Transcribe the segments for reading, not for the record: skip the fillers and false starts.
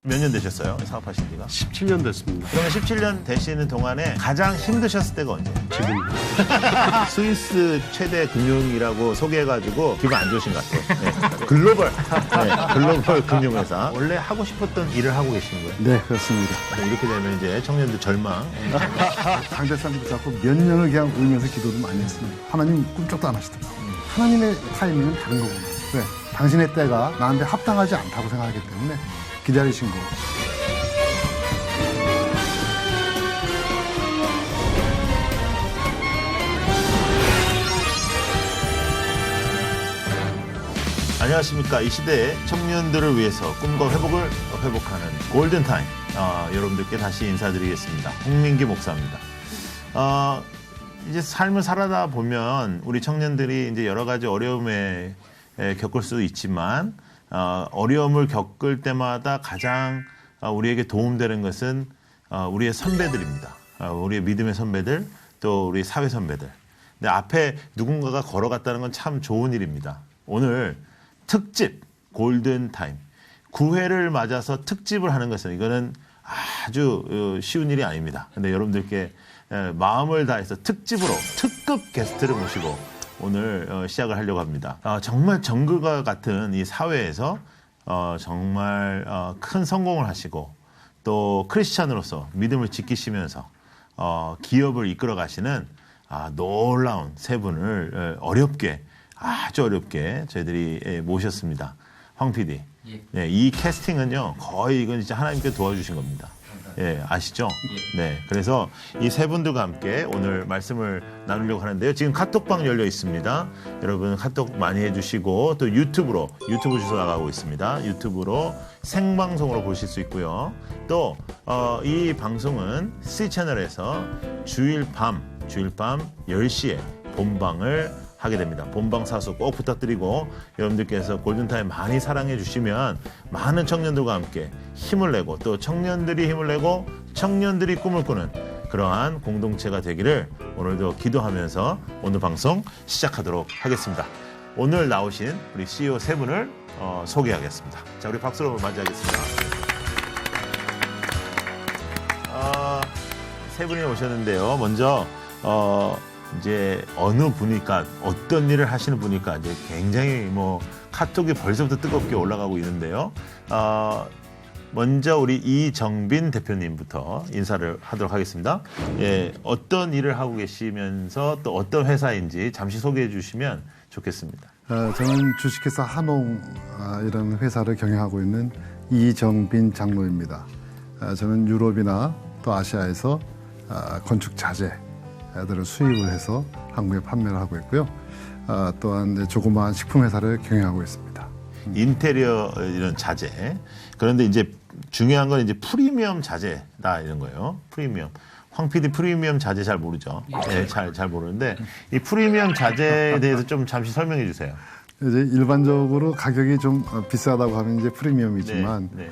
몇 년 되셨어요? 사업하신 지가? 17년 됐습니다. 그러면 17년 되시는 동안에 가장 힘드셨을 때가 언제예요? 지금 스위스 최대 금융이라고 소개해가지고 기분 안 좋으신 것 같아요. 네. 글로벌. 네. 글로벌 금융회사. 원래 하고 싶었던 일을 하고 계시는 거예요? 네, 그렇습니다. 네, 이렇게 되면 이제 청년들 절망. 강대상도 잡고 몇 년을 그냥 울면서 기도도 많이 했습니다. 하나님 꿈쩍도 안 하시더라고요. 하나님의 타이밍은 다른 거구나. 왜? 당신의 때가 나한테 합당하지 않다고 생각하기 때문에 기다리신 거고. 안녕하십니까. 이 시대의 청년들을 위해서 꿈과 회복을 회복하는 골든타임. 여러분들께 다시 인사드리겠습니다. 홍민기 목사입니다. 이제 삶을 살아다 보면 우리 청년들이 이제 여러 가지 어려움에 겪을 수도 있지만 어려움을 겪을 때마다 가장 우리에게 도움되는 것은 우리의 선배들입니다. 우리의 믿음의 선배들, 또 우리 사회 선배들. 근데 앞에 누군가가 걸어갔다는 건 참 좋은 일입니다. 오늘 특집 골든타임 9회를 맞아서 특집을 하는 것은 이거는 아주 쉬운 일이 아닙니다. 근데 여러분들께 마음을 다해서 특집으로 특급 게스트를 모시고 오늘 시작을 하려고 합니다. 정말 정글과 같은 이 사회에서 정말 큰 성공을 하시고 또 크리스찬으로서 믿음을 지키시면서 기업을 이끌어 가시는 놀라운 세 분을 아주 어렵게 저희들이 모셨습니다. 황 PD. 예. 네, 이 캐스팅은요 거의 이건 진짜 하나님께 도와주신 겁니다. 예, 아시죠? 네. 그래서 이 세 분들과 함께 오늘 말씀을 나누려고 하는데요. 지금 카톡방 열려 있습니다. 여러분 카톡 많이 해주시고 또 유튜브 주소 나가고 있습니다. 유튜브로 생방송으로 보실 수 있고요. 또 이 방송은 C채널에서 주일 밤 10시에 본방을 하게 됩니다. 본방 사수 꼭 부탁드리고 여러분들께서 골든타임 많이 사랑해 주시면 많은 청년들과 함께 힘을 내고 또 청년들이 힘을 내고 청년들이 꿈을 꾸는 그러한 공동체가 되기를 오늘도 기도하면서 오늘 방송 시작하도록 하겠습니다. 오늘 나오신 우리 CEO 세 분을 소개하겠습니다. 자, 우리 박수로 맞이하겠습니다. 세 분이 오셨는데요. 먼저 이제 어느 분이니까 어떤 일을 하시는 분이니까 이제 굉장히 카톡이 벌써부터 뜨겁게 올라가고 있는데요. 먼저 우리 이정빈 대표님부터 인사를 하도록 하겠습니다. 예, 어떤 일을 하고 계시면서 또 어떤 회사인지 잠시 소개해 주시면 좋겠습니다. 저는 주식회사 한홍 이런 회사를 경영하고 있는 이정빈 장로입니다. 저는 유럽이나 또 아시아에서 건축 자재들을 수입을 해서 한국에 판매를 하고 있고요. 또한 조그마한 식품 회사를 경영하고 있습니다. 인테리어 이런 자재. 그런데 이제 중요한 건 이제 프리미엄 자재다 이런 거예요. 프리미엄. 황 PD 프리미엄 자재 잘 모르죠? 네, 잘 모르는데 이 프리미엄 자재에 대해서 좀 잠시 설명해 주세요. 이제 일반적으로 가격이 좀 비싸다고 하면 이제 프리미엄이지만 네.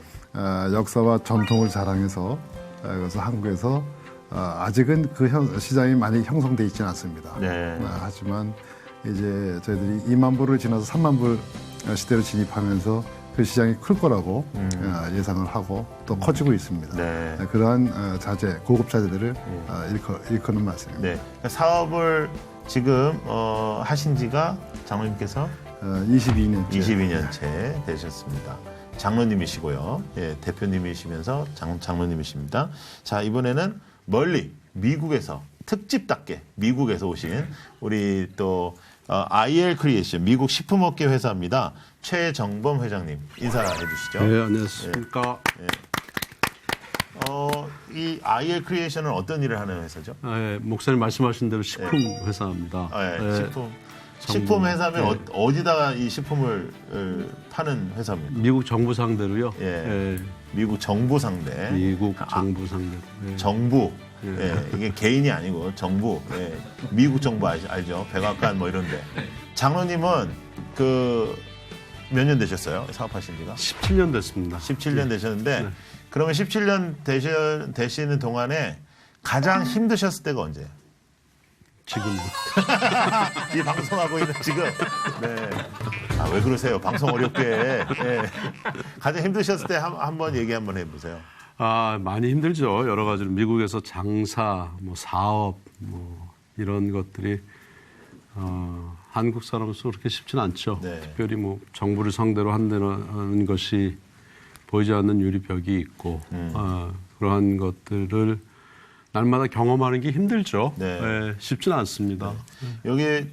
역사와 전통을 자랑해서 그래서 한국에서 아직은 그 시장이 많이 형성돼 있지는 않습니다. 네. 하지만 이제 저희들이 2만 불을 지나서 3만 불 시대로 진입하면서 그 시장이 클 거라고 예상을 하고 또 커지고 있습니다. 네. 그러한 자재, 고급 자재들을 일컫는 말씀입니다. 네. 사업을 지금 하신 지가 장로님께서 22년째 되셨습니다. 장로님이시고요. 예, 대표님이시면서 장로님이십니다. 자, 이번에는 멀리 미국에서 특집답게 미국에서 오신 우리 또 IL 크리에이션 미국 식품업계 회사입니다. 최정범 회장님 인사해 주시죠. 네, 안녕하십니까. 이 IL 크리에이션은 어떤 일을 하는 회사죠? 목사님 말씀하신 대로 식품 회사입니다. 식품 회사면 어디다가 이 식품을 파는 회사입니까? 미국 정부 상대로요. 미국 정부 상대. 미국 정부 상대로. 정부. 이게 개인이 아니고 정부. 미국 정부 알죠? 백악관 뭐 이런데. 장로님은 몇 년 되셨어요? 사업하신 지가? 17년 됐습니다. 17년 되셨는데 그러면 17년 되시는 동안에 가장 힘드셨을 때가 언제예요? 지금 이 방송하고 있는 지금. 네. 아, 왜 그러세요? 방송 어렵게. 예. 가장 힘드셨을 때 한번 얘기 한번 해보세요. 아, 많이 힘들죠. 여러 가지로 미국에서 장사, 뭐 사업, 뭐 이런 것들이 한국 사람으로서 그렇게 쉽지는 않죠. 네. 특별히 뭐 정부를 상대로 한다는 것이 보이지 않는 유리벽이 있고 그러한 것들을 날마다 경험하는 게 힘들죠. 네. 네, 쉽지는 않습니다. 여기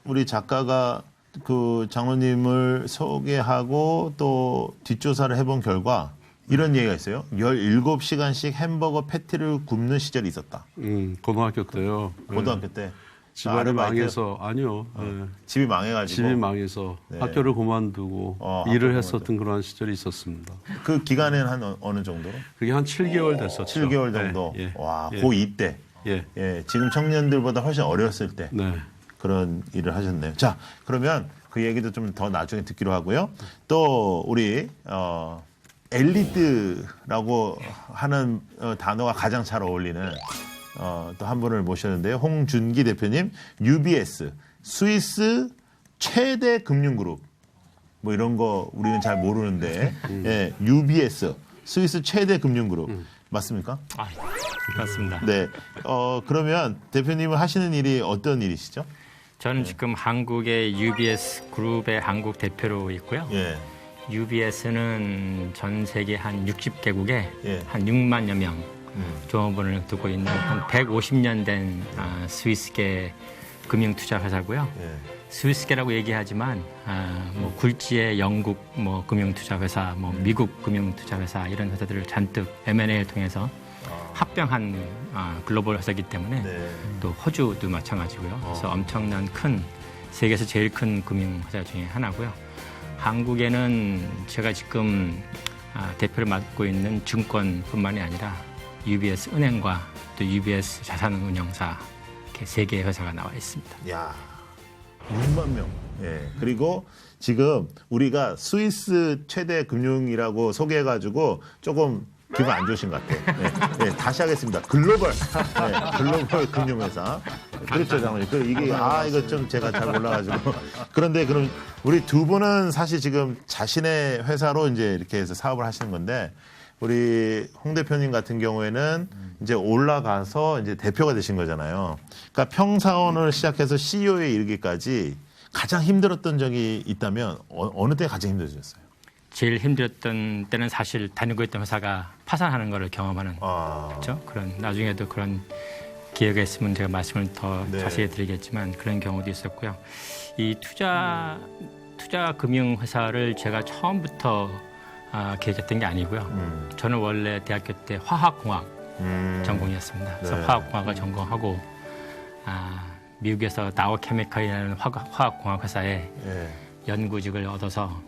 우리 작가가 그 장로님을 소개하고 또 뒷조사를 해본 결과 이런 얘기가 있어요. 17시간씩 햄버거 패티를 굽는 시절이 있었다. 고등학교 때요. 고등학교 때. 집안이 아르바이트? 망해서 아니요. 네. 집이 망해가지고. 집이 망해서 네. 학교를 그만두고 학교를 일을 했었던 그런 시절이 있었습니다. 그 기간에는 한 어느 정도로? 그게 한 7개월 됐었죠. 7개월 정도. 네, 예, 와, 예. 고2 때. 예. 예, 지금 청년들보다 훨씬 어렸을 때 네. 그런 일을 하셨네요. 자, 그러면 그 얘기도 좀 더 나중에 듣기로 하고요. 또 우리 엘리트라고 하는 단어가 가장 잘 어울리는 또 한 분을 모셨는데요. 홍준기 대표님, UBS 스위스 최대 금융그룹 뭐 이런 거 우리는 잘 모르는데 예, UBS 스위스 최대 금융그룹 맞습니까? 아, 그렇습니다. 네. 그러면 대표님은 하시는 일이 어떤 일이시죠? 저는 지금 한국의 UBS 그룹의 한국 대표로 있고요. 예. UBS는 전 세계 한 60개국에 예. 한 6만여 명 종업원을 두고 있는 한 150년 된 스위스계 금융투자 회사고요. 예. 스위스계라고 얘기하지만 뭐 굴지의 영국 뭐 금융투자 회사, 뭐 미국 금융투자 회사 이런 회사들을 잔뜩 M&A를 통해서 합병한 글로벌 회사이기 때문에 네. 또 호주도 마찬가지고요. 그래서 엄청난 큰 세계에서 제일 큰 금융회사 중에 하나고요. 한국에는 제가 지금 대표를 맡고 있는 증권뿐만이 아니라 UBS 은행과 또 UBS 자산운용사 이렇게 3개의 회사가 나와 있습니다. 야, 6만 명. 예. 그리고 지금 우리가 스위스 최대 금융이라고 소개해가지고 조금 기분 안 좋으신 것 같아요. 네, 네, 다시 하겠습니다. 글로벌, 네, 글로벌 금융회사. 그렇죠, 장모님. 이게 이거 좀 제가 잘 몰라가지고. 그런데 그럼 우리 두 분은 사실 지금 자신의 회사로 이제 이렇게 해서 사업을 하시는 건데 우리 홍 대표님 같은 경우에는 이제 올라가서 이제 대표가 되신 거잖아요. 그러니까 평사원을 시작해서 CEO에 이르기까지 가장 힘들었던 적이 있다면 어느 때 가장 힘들으셨어요? 제일 힘들었던 때는 사실 다니고 있던 회사가 파산하는 것을 경험하는 아. 그렇죠. 그런 나중에도 그런 기회가 있으면 제가 말씀을 더 네. 자세히 드리겠지만 그런 경우도 있었고요. 이 투자 금융 회사를 제가 처음부터 계획했던 게 아니고요. 저는 원래 대학교 때 화학공학 전공이었습니다. 그래서 네. 화학공학을 전공하고 미국에서 다오 케미칼이라는 화학공학 회사에 예. 연구직을 얻어서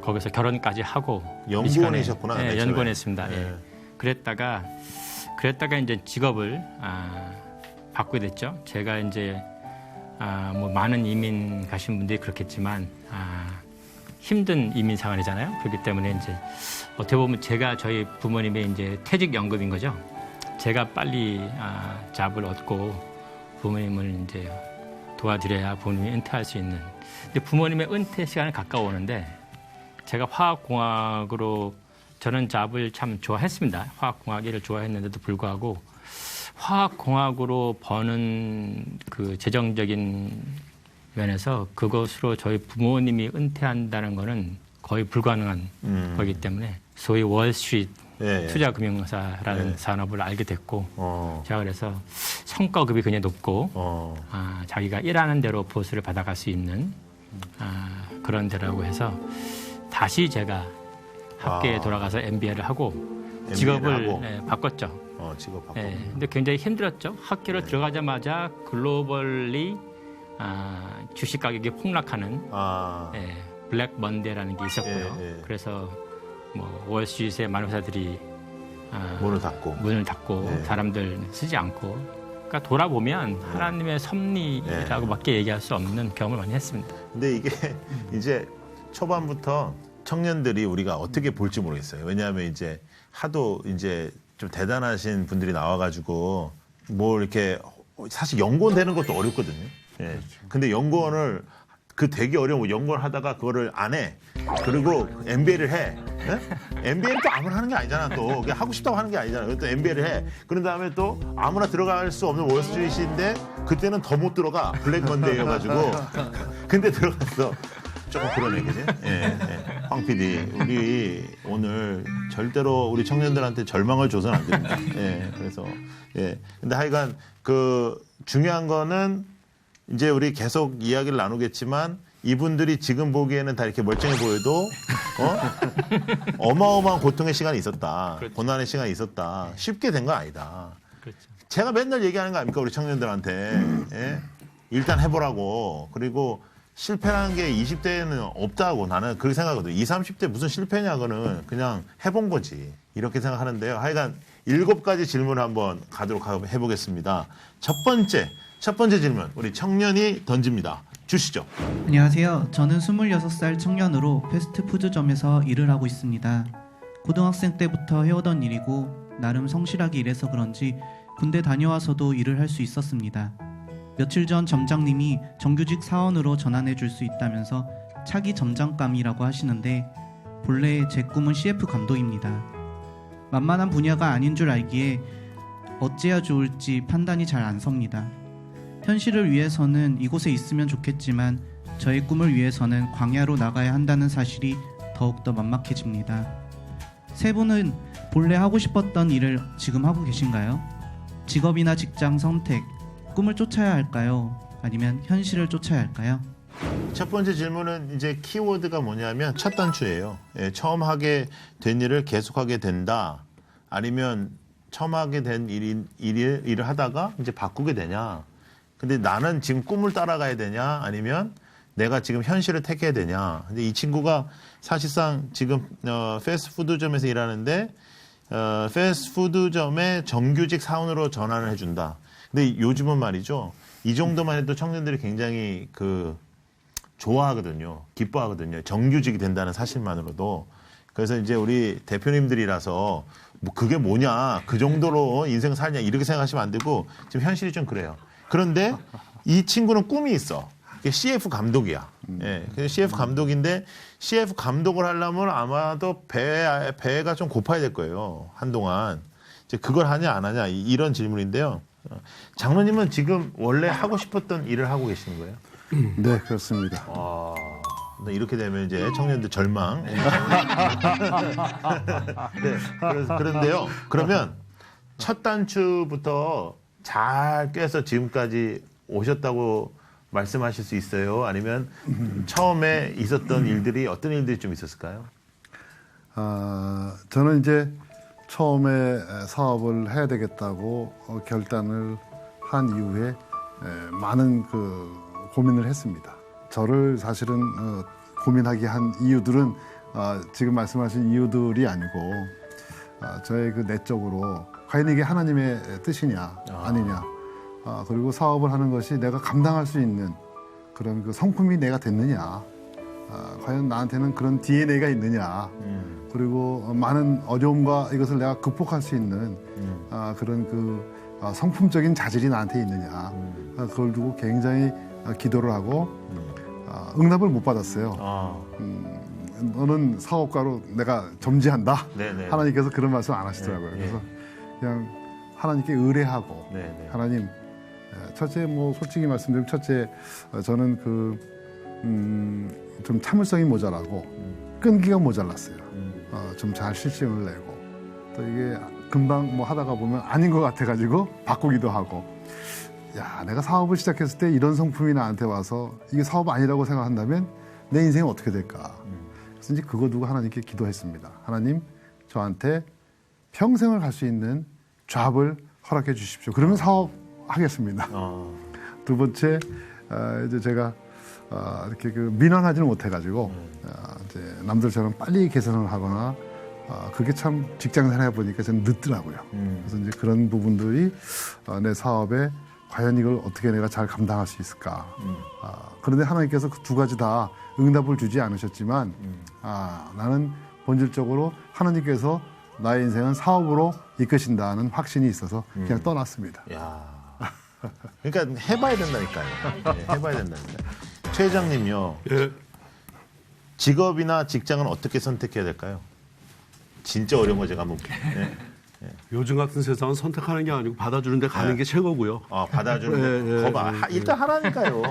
거기서 결혼까지 하고 연구원이셨구나. 네, 맨 처음에. 연구원했습니다. 네. 예. 그랬다가 이제 직업을 바꾸게 됐죠. 제가 이제 뭐 많은 이민 가신 분들이 그렇겠지만 힘든 이민 생활이잖아요. 그렇기 때문에 이제 어떻게 보면 제가 저희 부모님의 이제 퇴직연금인 거죠. 제가 빨리 잡을 얻고 부모님을 이제 도와드려야 부모님이 은퇴할 수 있는. 근데 부모님의 은퇴 시간은 가까워오는데 제가 화학공학으로 저는 잡을 참 좋아했습니다. 화학공학 일을 좋아했는데도 불구하고 화학공학으로 버는 그 재정적인 면에서 그것으로 저희 부모님이 은퇴한다는 거는 거의 불가능한 거기 때문에 소위 월스트리트 예, 예. 투자금융사라는 예. 산업을 알게 됐고 네. 제가 그래서 성과급이 굉장히 높고 자기가 일하는 대로 보수를 받아갈 수 있는 그런 데라고 해서 다시 제가 학교에 돌아가서 MBA를 하고 직업을 하고. 바꿨죠. 직업 바꾸고. 예, 근데 굉장히 힘들었죠. 학교를 들어가자마자 글로벌리 주식 가격이 폭락하는 블랙 먼데이라는 게 있었고요. 예, 예. 그래서 뭐 월스트리트의 많은 회사들이 문을 닫고 예. 사람들 쓰지 않고 그러니까 돌아보면 하나님의 섭리라고밖에 얘기할 수 없는 경험을 많이 했습니다. 근데 이게 이제 초반부터 청년들이 우리가 어떻게 볼지 모르겠어요. 왜냐하면 이제 하도 이제 좀 대단하신 분들이 나와가지고 뭐 이렇게 사실 연구원 되는 것도 어렵거든요. 예. 근데 연구원을 그 되게 어려운 연구를 하다가 그거를 안 해. 그리고 MBA를 해. MBA는 또 아무나 하는 게 아니잖아. 또 그냥 하고 싶다고 하는 게 아니잖아. 또 MBA를 해. 그런 다음에 또 아무나 들어갈 수 없는 월스트리트인데 그때는 더 못 들어가. 블랙 먼데이여가지고. 근데 들어갔어. 조금 그러네, 그지? 예, 황 PD, 우리 오늘 절대로 우리 청년들한테 절망을 줘서는 안 됩니다. 예, 그래서 예. 근데 하여간 그 중요한 거는 이제 우리 계속 이야기를 나누겠지만 이분들이 지금 보기에는 다 이렇게 멀쩡해 보여도 어마어마한 고통의 시간이 있었다. 그렇죠. 고난의 시간이 있었다. 쉽게 된 건 아니다. 그렇죠. 제가 맨날 얘기하는 거 아닙니까? 우리 청년들한테. 예? 일단 해보라고. 그리고 실패라는 게 20대에는 없다고 나는 그렇게 생각하거든요. 20, 30대 무슨 실패냐고는 그냥 해본 거지. 이렇게 생각하는데요. 하여간 7가지 질문을 한번 가도록 해보겠습니다. 첫 번째 질문. 우리 청년이 던집니다. 주시죠. 안녕하세요. 저는 26살 청년으로 패스트푸드점에서 일을 하고 있습니다. 고등학생 때부터 해오던 일이고 나름 성실하게 일해서 그런지 군대 다녀와서도 일을 할 수 있었습니다. 며칠 전 점장님이 정규직 사원으로 전환해 줄 수 있다면서 차기 점장감이라고 하시는데 본래 제 꿈은 CF 감독입니다. 만만한 분야가 아닌 줄 알기에 어찌해야 좋을지 판단이 잘 안 섭니다. 현실을 위해서는 이곳에 있으면 좋겠지만 저의 꿈을 위해서는 광야로 나가야 한다는 사실이 더욱더 막막해집니다. 세 분은 본래 하고 싶었던 일을 지금 하고 계신가요? 직업이나 직장 선택, 꿈을 쫓아야 할까요? 아니면 현실을 쫓아야 할까요? 첫 번째 질문은 이제 키워드가 뭐냐면 첫 단추예요. 예, 처음 하게 된 일을 계속하게 된다. 아니면 처음 하게 된 일을 하다가 이제 바꾸게 되냐. 근데 나는 지금 꿈을 따라가야 되냐. 아니면 내가 지금 현실을 택해야 되냐. 근데 이 친구가 사실상 지금 패스트푸드점에서 일하는데 패스트푸드점의 정규직 사원으로 전환을 해준다. 근데 요즘은 말이죠. 이 정도만 해도 청년들이 굉장히 좋아하거든요. 기뻐하거든요. 정규직이 된다는 사실만으로도. 그래서 이제 우리 대표님들이라서 뭐 그게 뭐냐. 그 정도로 인생 살냐. 이렇게 생각하시면 안 되고 지금 현실이 좀 그래요. 그런데 이 친구는 꿈이 있어. CF 감독이야. 예. CF 감독인데 CF 감독을 하려면 아마도 배가 좀 고파야 될 거예요. 한동안. 이제 그걸 하냐 안 하냐 이런 질문인데요. 장로님은 지금 원래 하고 싶었던 일을 하고 계시는 거예요? 네, 그렇습니다. 이렇게 되면 이제 청년들 절망. 네, 그런데요. 그러면 첫 단추부터 잘 꿰서 지금까지 오셨다고 말씀하실 수 있어요? 아니면 처음에 있었던 일들이 어떤 일들이 좀 있었을까요? 저는 이제 처음에 사업을 해야 되겠다고 결단을 한 이후에 많은 고민을 했습니다. 저를 사실은 고민하게 한 이유들은 지금 말씀하신 이유들이 아니고 저의 내적으로 과연 이게 하나님의 뜻이냐 아니냐 그리고 사업을 하는 것이 내가 감당할 수 있는 그런 성품이 내가 됐느냐 과연 나한테는 그런 DNA가 있느냐 그리고 많은 어려움과 이것을 내가 극복할 수 있는 그런 성품적인 자질이 나한테 있느냐 그걸 두고 굉장히 기도를 하고 응답을 못 받았어요. 너는 사업가로 내가 점지한다. 네네. 하나님께서 그런 말씀 안 하시더라고요. 네, 그래서 그냥 하나님께 의뢰하고 네네. 하나님 첫째 솔직히 말씀드리면 첫째 저는 좀 참을성이 모자라고 끈기가 모자랐어요. 좀 잘 실증을 내고 또 이게 금방 하다가 보면 아닌 것 같아가지고 바꾸기도 하고 야 내가 사업을 시작했을 때 이런 성품이 나한테 와서 이게 사업 아니라고 생각한다면 내 인생이 어떻게 될까. 그래서 이제 그거 두고 하나님께 기도했습니다. 하나님 저한테 평생을 갈 수 있는 잡을 허락해 주십시오. 그러면 사업하겠습니다. 두 번째 이제 제가 이렇게 민원하지는 못해가지고 이제 남들처럼 빨리 개선을 하거나 그게 참 직장생활 해보니까 저는 늦더라고요. 그래서 이제 그런 부분들이 내 사업에 과연 이걸 어떻게 내가 잘 감당할 수 있을까. 그런데 하나님께서 그 두 가지 다 응답을 주지 않으셨지만 나는 본질적으로 하나님께서 나의 인생은 사업으로 이끄신다는 확신이 있어서 그냥 떠났습니다. 야, 그러니까 해봐야 된다니까요. 네, 해봐야 된다니까요. 최 회장님요. 예. 직업이나 직장은 어떻게 선택해야 될까요? 진짜 어려운 거 제가 한번 볼게요. 예. 요즘 같은 세상은 선택하는 게 아니고 받아주는 데 가는 게 최고고요. 받아주는 거. 거봐. 일단 하라니까요.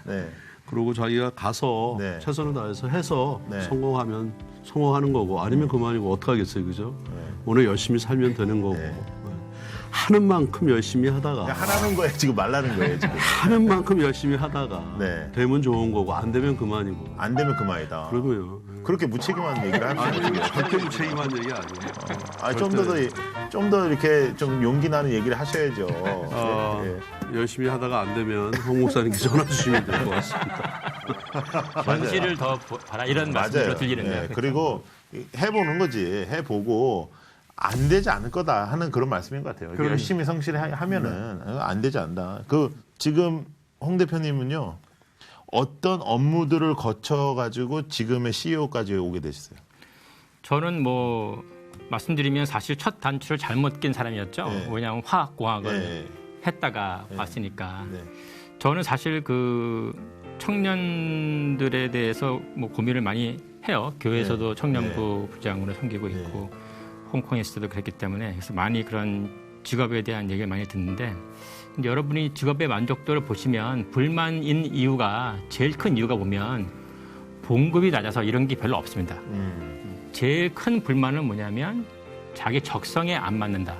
네. 그리고 자기가 가서 네. 최선을 다해서 해서 네. 성공하면 성공하는 거고 아니면 그만이고 어떡하겠어요. 그죠? 오늘 열심히 살면 되는 거고. 네. 하는 만큼 열심히 하다가 그냥 하라는 거예요. 지금 말라는 거예요. 지금. 하는 만큼 열심히 하다가 네. 되면 좋은 거고 안 되면 그만이고. 안 되면 그만이다. 그러고요. 그렇게 무책임한 얘기를 하면 아니, 어떻게 절대 무책임한 얘기 아니에요. 좀 더 이렇게 좀 용기 나는 얘기를 하셔야죠. 예. 열심히 하다가 안 되면 홍 목사님께 전화 주시면 될 것 같습니다. 현실을 더 봐라 이런 말씀으로 들리는데요. 예. 그리고 해보는 거지. 해보고 안 되지 않을 거다 하는 그런 말씀인 것 같아요. 열심히 성실하면은 안 되지 않다. 지금 홍 대표님은요. 어떤 업무들을 거쳐가지고 지금의 CEO까지 오게 되셨어요? 저는 뭐 말씀드리면 사실 첫 단추를 잘못 낀 사람이었죠. 네. 왜냐하면 화학공학을 네. 했다가 왔으니까. 네. 저는 사실 그 청년들에 대해서 뭐 고민을 많이 해요. 교회에서도 청년부 부장으로 섬기고 있고 홍콩에서도 그랬기 때문에 그래서 많이 그런 직업에 대한 얘기를 많이 듣는데 근데 여러분이 직업의 만족도를 보시면 불만인 이유가 제일 큰 이유가 보면 봉급이 낮아서 이런 게 별로 없습니다. 제일 큰 불만은 뭐냐면 자기 적성에 안 맞는다.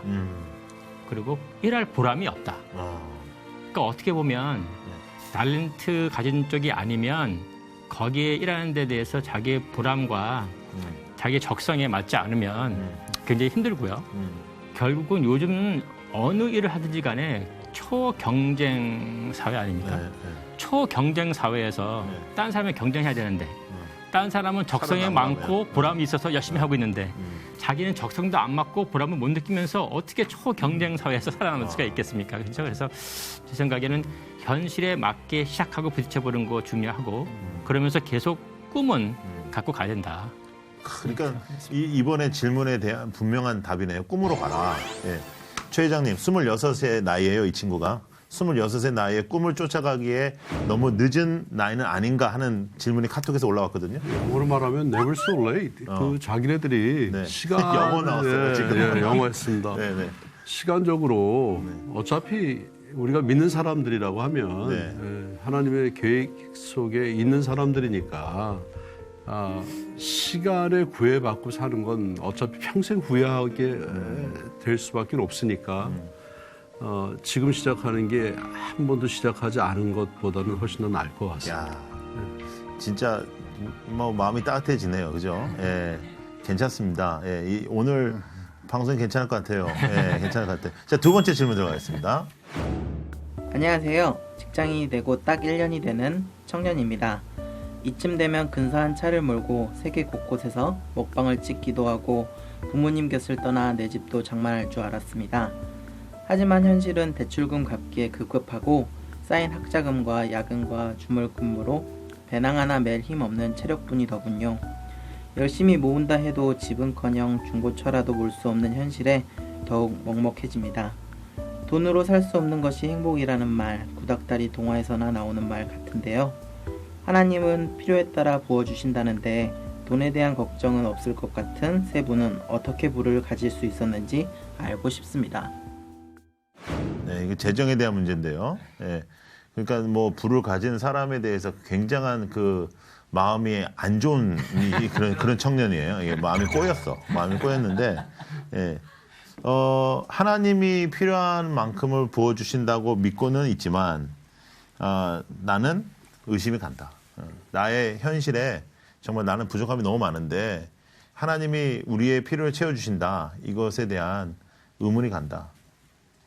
그리고 일할 보람이 없다. 그러니까 어떻게 보면 탤런트 가진 쪽이 아니면 거기에 일하는 데 대해서 자기의 보람과 자기의 적성에 맞지 않으면 굉장히 힘들고요. 결국은 요즘은 어느 일을 하든지 간에 초경쟁 사회 아닙니까? 초경쟁 사회에서 다른 사람이 경쟁해야 되는데 다른 사람은 적성이 살아남으려면. 많고 보람이 있어서 열심히 하고 있는데 자기는 적성도 안 맞고 보람을 못 느끼면서 어떻게 초경쟁 사회에서 살아남을 수가 있겠습니까? 그렇죠? 그래서 제 생각에는 현실에 맞게 시작하고 부딪혀보는 거 중요하고 그러면서 계속 꿈은 갖고 가야 된다. 그러니까 이번에 질문에 대한 분명한 답이네요. 꿈으로 가라. 예. 최 회장님, 26의 나이예요, 이 친구가. 26의 나이에 꿈을 쫓아가기에 너무 늦은 나이는 아닌가 하는 질문이 카톡에서 올라왔거든요. 영어로 말하면 never so late. 그 자기네들이 네. 시간 영어 나왔어요, 지금. 영어 했습니다. 네네. 시간적으로 어차피 우리가 믿는 사람들이라고 하면 네. 하나님의 계획 속에 있는 사람들이니까 시간에 구애받고 사는 건 어차피 평생 후회하게 될 수밖에 없으니까 지금 시작하는 게 한 번도 시작하지 않은 것보다는 훨씬 더 나을 것 같습니다. 야, 진짜 뭐 마음이 따뜻해지네요, 그죠? 예, 괜찮습니다. 예, 오늘 방송이 괜찮을 것 같아요. 예, 괜찮을 것 같아요. 자, 두 번째 질문 들어가겠습니다. 안녕하세요. 직장인이 되고 딱 1년이 되는 청년입니다. 이쯤 되면 근사한 차를 몰고 세계 곳곳에서 먹방을 찍기도 하고 부모님 곁을 떠나 내 집도 장만할 줄 알았습니다. 하지만 현실은 대출금 갚기에 급급하고 쌓인 학자금과 야근과 주말 근무로 배낭 하나 맬 힘 없는 체력뿐이더군요. 열심히 모은다 해도 집은커녕 중고차라도 몰 수 없는 현실에 더욱 먹먹해집니다. 돈으로 살 수 없는 것이 행복이라는 말, 구닥다리 동화에서나 나오는 말 같은데요. 하나님은 필요에 따라 부어주신다는데 돈에 대한 걱정은 없을 것 같은 세 분은 어떻게 부를 가질 수 있었는지 알고 싶습니다. 네, 이게 재정에 대한 문제인데요. 예, 그러니까 뭐 부를 가진 사람에 대해서 굉장한 그 마음이 안 좋은 그런 청년이에요. 이게 마음이 꼬였는데, 예. 하나님이 필요한 만큼을 부어주신다고 믿고는 있지만, 나는 의심이 간다. 나의 현실에 정말 나는 부족함이 너무 많은데, 하나님이 우리의 필요를 채워주신다. 이것에 대한 의문이 간다.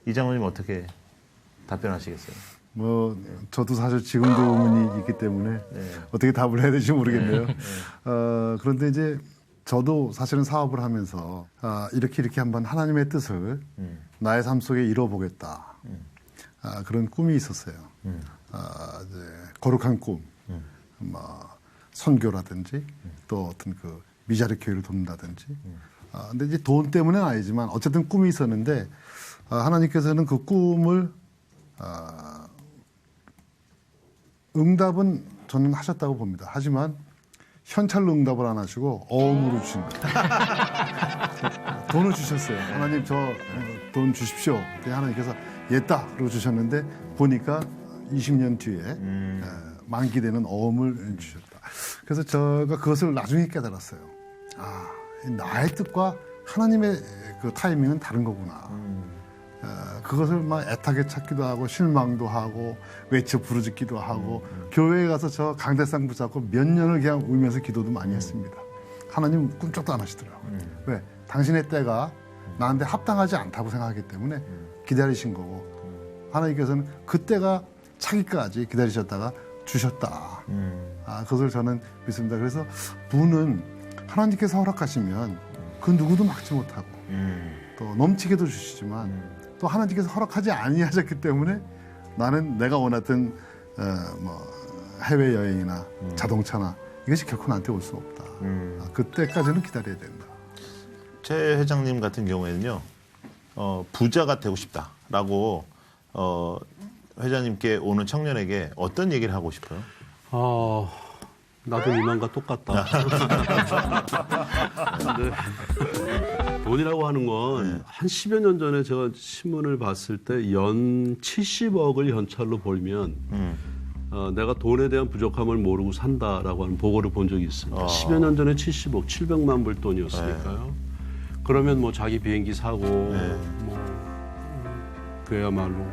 이 장로님 어떻게 답변하시겠어요? 저도 사실 지금도 의문이 있기 때문에 어떻게 답을 해야 될지 모르겠네요. 그런데 이제 저도 사실은 사업을 하면서 이렇게 한번 하나님의 뜻을 나의 삶 속에 이뤄보겠다. 그런 꿈이 있었어요. 이제 거룩한 꿈, 선교라든지 또 어떤 그 미자리 교회를 돕는다든지. 근데 이제 돈 때문은 아니지만 어쨌든 꿈이 있었는데 하나님께서는 그 꿈을 응답은 저는 하셨다고 봅니다. 하지만 현찰로 응답을 안 하시고 어음으로 주신 거예요. 돈을 주셨어요. 하나님 저 돈 주십시오. 그때 하나님께서 예따로 주셨는데 보니까 20년 뒤에 만기되는 어음을 주셨다. 그래서 제가 그것을 나중에 깨달았어요. 아, 나의 뜻과 하나님의 그 타이밍은 다른 거구나. 그것을 막 애타게 찾기도 하고 실망도 하고 외쳐 부르짖기도 하고 교회에 가서 저 강대상 붙잡고 몇 년을 그냥 울면서 기도도 많이 했습니다. 하나님 꿈쩍도 안 하시더라고요. 왜? 당신의 때가 나한테 합당하지 않다고 생각하기 때문에 기다리신 거고 하나님께서는 그때가 차기까지 기다리셨다가 주셨다. 그것을 저는 믿습니다. 그래서 부는 하나님께서 허락하시면 그 누구도 막지 못하고 또 넘치게도 주시지만 또 하나님께서 허락하지 아니하셨기 때문에 나는 내가 원했던 뭐 해외 여행이나 자동차나 이것이 결코 나한테 올 수 없다. 그때까지는 기다려야 된다. 최 회장님 같은 경우에는요, 부자가 되고 싶다라고 회장님께 오는 청년에게 어떤 얘기를 하고 싶어요? 나도 이만과 똑같다. 근데 돈이라고 하는 건 한 10여 년 전에 제가 신문을 봤을 때 연 70억을 현찰로 벌면 내가 돈에 대한 부족함을 모르고 산다라고 하는 보고를 본 적이 있습니다. 10여 년 전에 70억, 700만 불 돈이었으니까요. 그러면 뭐 자기 비행기 사고 뭐 그야말로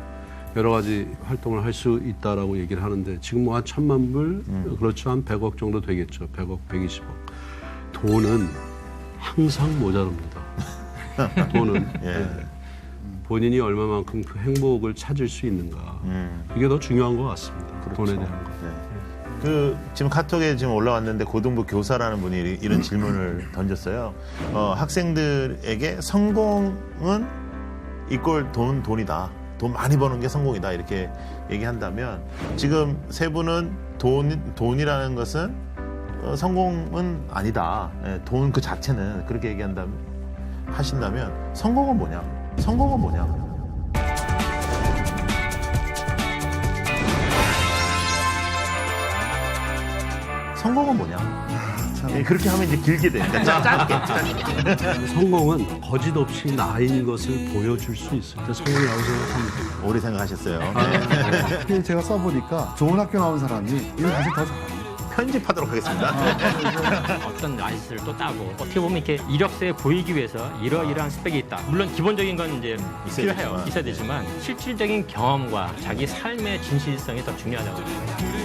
여러 가지 활동을 할 수 있다라고 얘기를 하는데 지금 뭐 한 1,000만 불, 그렇죠. 한 100억 정도 되겠죠. 100억, 120억. 돈은 항상 모자랍니다. 돈은 본인이 얼마만큼 그 행복을 찾을 수 있는가. 그게 더 중요한 것 같습니다. 그렇죠. 돈에 대한 거. 지금 카톡에 지금 올라왔는데 고등부 교사라는 분이 이런 질문을 던졌어요. 학생들에게 성공은 이꼴 돈이다. 돈 많이 버는 게 성공이다. 이렇게 얘기한다면 지금 세 분은 돈이라는 것은 성공은 아니다. 돈 그 자체는 그렇게 하신다면 성공은 뭐냐? 성공은 뭐냐? 성공은 뭐냐? 그렇게 하면 이제 길게 되니까 짧게. 성공은 거짓 없이 나인 것을 보여줄 수 있을 때 성공이라고 생각합니다. 오래 생각하셨어요. 그냥 제가 써보니까 좋은 학교 나온 사람이 이걸 사실 더 잘합니다. 편집하도록 하겠습니다. 어떤 아이스를 또 따고 어떻게 보면 이렇게 이력서에 보이기 위해서 이러이러한 스펙이 있다. 물론 기본적인 건 이제 필요해요. 있어야 되지만 실질적인 경험과 자기 삶의 진실성이 더 중요하다고 생각합니다.